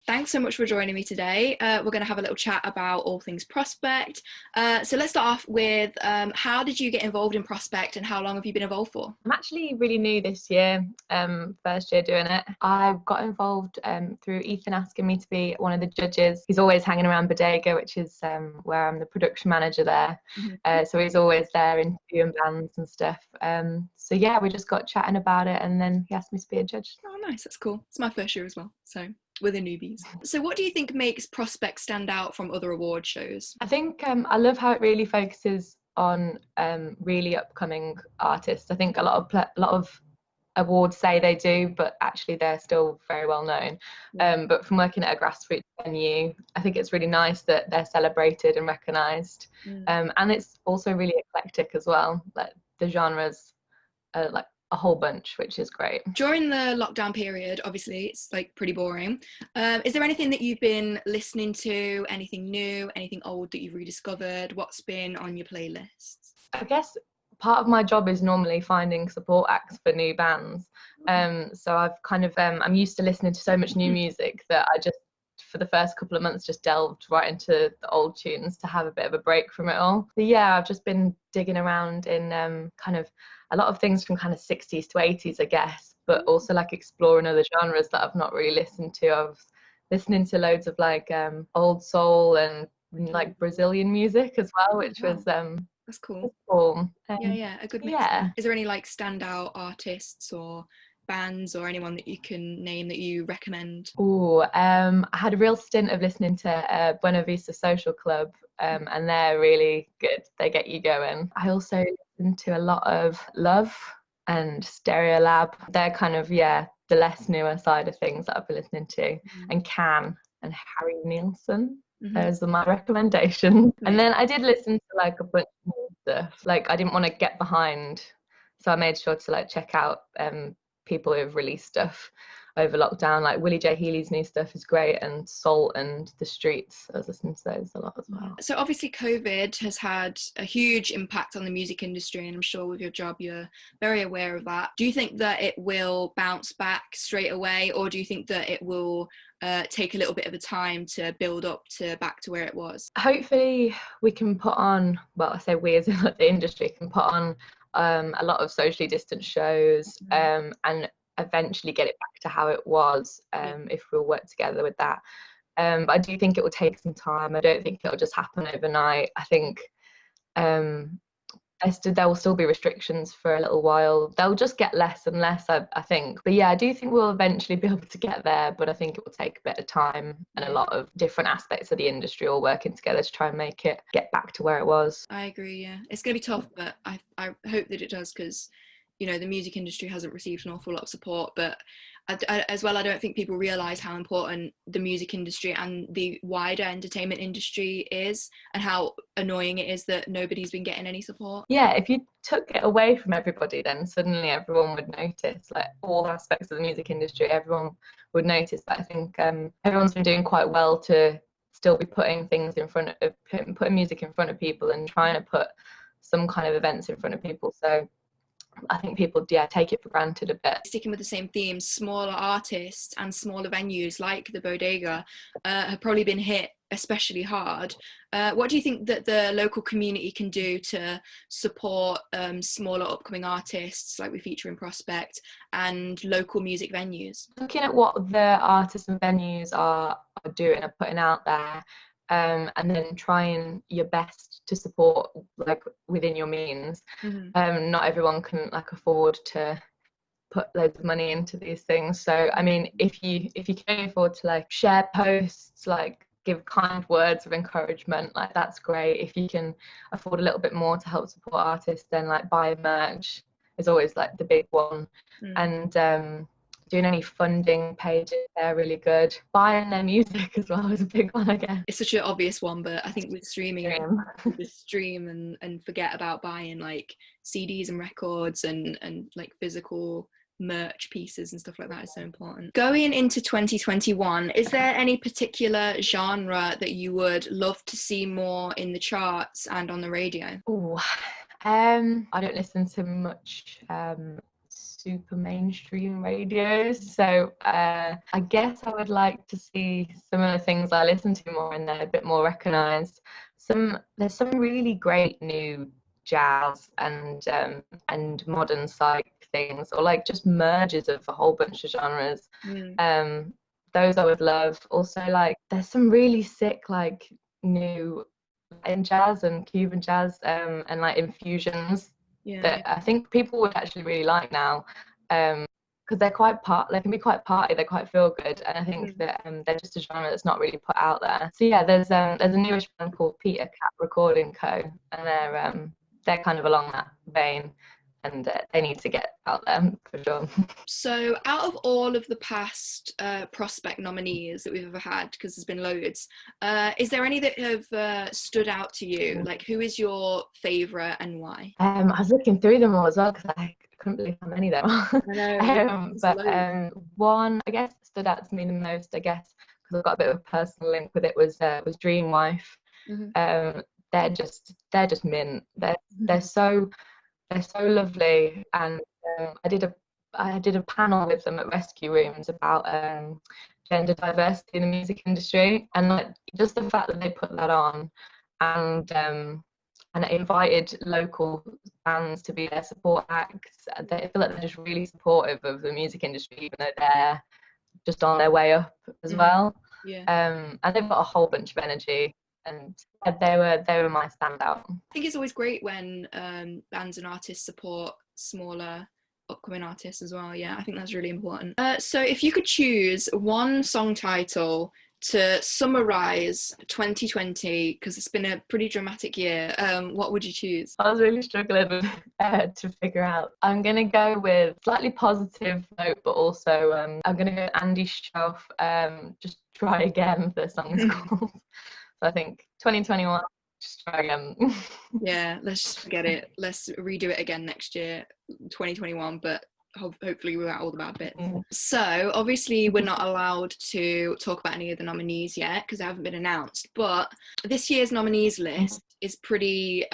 Thanks so much for joining me today. We're going to have a little chat about all things Prospect. So let's start off with how did you get involved in Prospect and how long have you been involved for? I'm actually really new this year, first year doing it. I got involved through Ethan asking me to be one of the judges. He's always hanging around Bodega, which is where I'm the production manager there. So he's always there interviewing bands and stuff. So yeah, we just got chatting about it and then he asked me to be a judge. Oh, nice. That's cool. It's my first year as well. So we're the newbies. So what do you think makes Prospect stand out from other award shows? I think I love how it really focuses on really upcoming artists. I think a lot of awards say they do, but actually they're still very well known. But from working at a grassroots venue, I think it's really nice that they're celebrated and recognised. And it's also really eclectic as well. Like the genres are like a whole bunch, which is great. During the lockdown period, obviously it's like pretty boring. Is there anything that you've been listening to, anything new, anything old that you've rediscovered? What's been on your playlists? I guess part of my job is normally finding support acts for new bands. So I've kind of I'm used to listening to so much new music that I just for the first couple of months just delved right into the old tunes to have a bit of a break from it all. But yeah, I've just been digging around in kind of a lot of things from kind of 60s to 80s, I guess, but also like exploring other genres that I've not really listened to. I was listening to loads of like old soul and like Brazilian music as well, which was that's cool. Yeah, a good mix. Yeah. Is there any like standout artists or bands or anyone that you can name that you recommend? I had a real stint of listening to Buena Vista Social Club, and they're really good. They get you going. I also listen to a lot of Love and Stereolab. They're kind of the less newer side of things that I've been listening to, and Can and Harry Nilsson. Those are my recommendations. And then I did listen to like a bunch of more stuff. Like I didn't want to get behind, so I made sure to like check out people who have released stuff over lockdown. Like Willie J. Healy's new stuff is great, and Salt and The Streets. I was listening to those a lot as well. So obviously COVID has had a huge impact on the music industry, and I'm sure with your job you're very aware of that. Do you think that it will bounce back straight away, or do you think that it will take a little bit of a time to build up to back to where it was? Hopefully we can put on, well, I say we as in the industry can put on a lot of socially distant shows and eventually get it back to how it was if we'll work together with that. But I do think it will take some time. I don't think it'll just happen overnight. I think there will still be restrictions for a little while. They'll just get less and less, I think. But yeah, I do think we'll eventually be able to get there, but I think it will take a bit of time and a lot of different aspects of the industry all working together to try and make it get back to where it was. I agree, yeah. It's going to be tough, but I hope that it does, because you know the music industry hasn't received an awful lot of support, but as well I don't think people realise how important the music industry and the wider entertainment industry is, and how annoying it is that nobody's been getting any support. Yeah, if you took it away from everybody, then suddenly everyone would notice, like all aspects of the music industry, everyone would notice. But I think everyone's been doing quite well to still be putting things in front of putting music in front of people and trying to put some kind of events in front of people. So I think people take it for granted a bit. Sticking with the same theme, smaller artists and smaller venues like the Bodega have probably been hit especially hard. What do you think that the local community can do to support smaller upcoming artists like we feature in Prospect and local music venues? Looking at what the artists and venues are doing and putting out there, and then trying your best to support like within your means. Not everyone can like afford to put loads of money into these things, so I mean if you can afford to like share posts, like give kind words of encouragement, like that's great. If you can afford a little bit more to help support artists, then like buy merch is always like the big one. And doing any funding pages, they're really good. Buying their music as well is a big one, I guess. It's such an obvious one, but I think with streaming, just stream and forget about buying like CDs and records and like physical merch pieces and stuff like that is so important. Going into 2021, is there any particular genre that you would love to see more in the charts and on the radio? I don't listen to much super mainstream radios. So I guess I would like to see some of the things I listen to more in there, a bit more recognised. There's some really great new jazz and modern psych things, or like just merges of a whole bunch of genres. Those I would love. Also, like there's some really sick like new in jazz and Cuban jazz and like infusions that I think people would actually really like now, because they can be quite party, they're quite feel good, and I think that they're just a genre that's not really put out there. So yeah, there's a newish band called Peter Cat Recording Co, and they're kind of along that vein, and they need to get out there for sure. So out of all of the past prospect nominees that we've ever had, because there's been loads, is there any that have stood out to you? Like, who is your favourite and why? I was looking through them all as well, because I couldn't believe how many there were. I know, but one, I guess, stood out to me the most, I guess, because I've got a bit of a personal link with it, was Dream Wife. They're just mint. They're so lovely, and I did a panel with them at Rescue Rooms about gender diversity in the music industry, and like just the fact that they put that on, and it invited local bands to be their support acts. They feel like they're just really supportive of the music industry, even though they're just on their way up as well. And they've got a whole bunch of energy, and they were my standout. I think it's always great when bands and artists support smaller upcoming artists as well. I think that's really important. So if you could choose one song title to summarize 2020, because it's been a pretty dramatic year, what would you choose? I was really struggling to figure out. I'm gonna go with slightly positive note, but also I'm gonna go Andy Schauf, Just Try Again, the song's called. So I think 2021, just try again. Let's just forget it. Let's redo it again next year, 2021, but hopefully without all the bad bits. So obviously we're not allowed to talk about any of the nominees yet because they haven't been announced, but this year's nominees list is pretty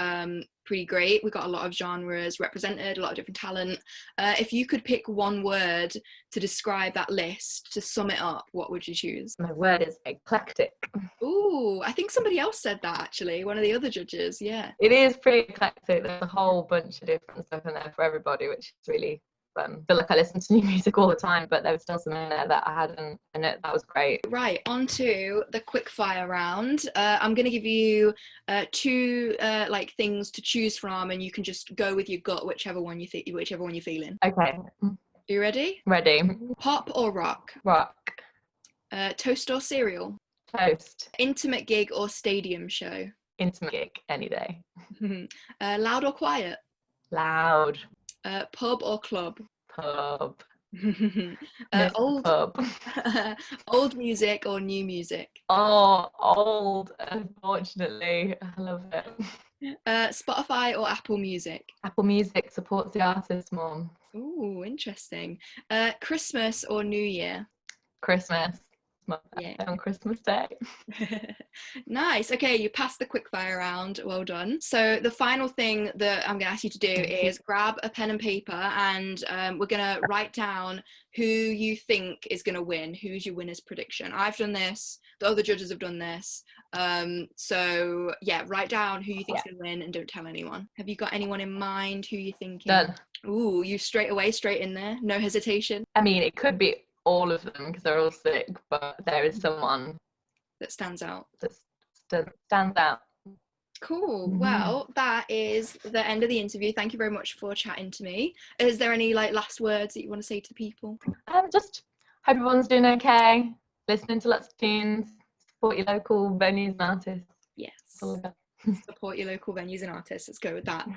great. We've got a lot of genres represented, a lot of different talent. If you could pick one word to describe that list, to sum it up, what would you choose? My word is eclectic. Ooh, I think somebody else said that actually, one of the other judges. It is pretty eclectic. There's a whole bunch of different stuff in there for everybody, which is really fun. I feel like I listen to new music all the time, but there was still some in there that I hadn't, and that was great. Right, on to the quickfire round. I'm going to give you two things to choose from, and you can just go with your gut, whichever one you're feeling. Okay. Are you ready? Ready. Pop or rock? Rock. Toast or cereal? Toast. Intimate gig or stadium show? Intimate gig, any day. Loud or quiet? Loud. Pub or club? Pub. Pub. Old music or new music? Oh, old, unfortunately. I love it. Spotify or Apple Music? Apple Music supports the artist more. Ooh, interesting. Christmas or New Year? Christmas. My birthday on Christmas Day. Nice. Okay, you passed the quickfire round. Well done. So the final thing that I'm going to ask you to do is grab a pen and paper, and we're going to write down who you think is going to win. Who's your winner's prediction? I've done this. The other judges have done this. So yeah, write down who you think is going to win and don't tell anyone. Have you got anyone in mind who you're thinking? Done. Ooh, you straight in there. No hesitation. I mean, it could be all of them because they're all sick, but there is someone that stands out. Stands out. Cool. Well, that is the end of the interview. Thank you very much for chatting to me. Is there any last words that you want to say to the people? Just hope everyone's doing okay, listening to lots of tunes, support your local venues and artists. Yes. Support your local venues and artists. Let's go with that.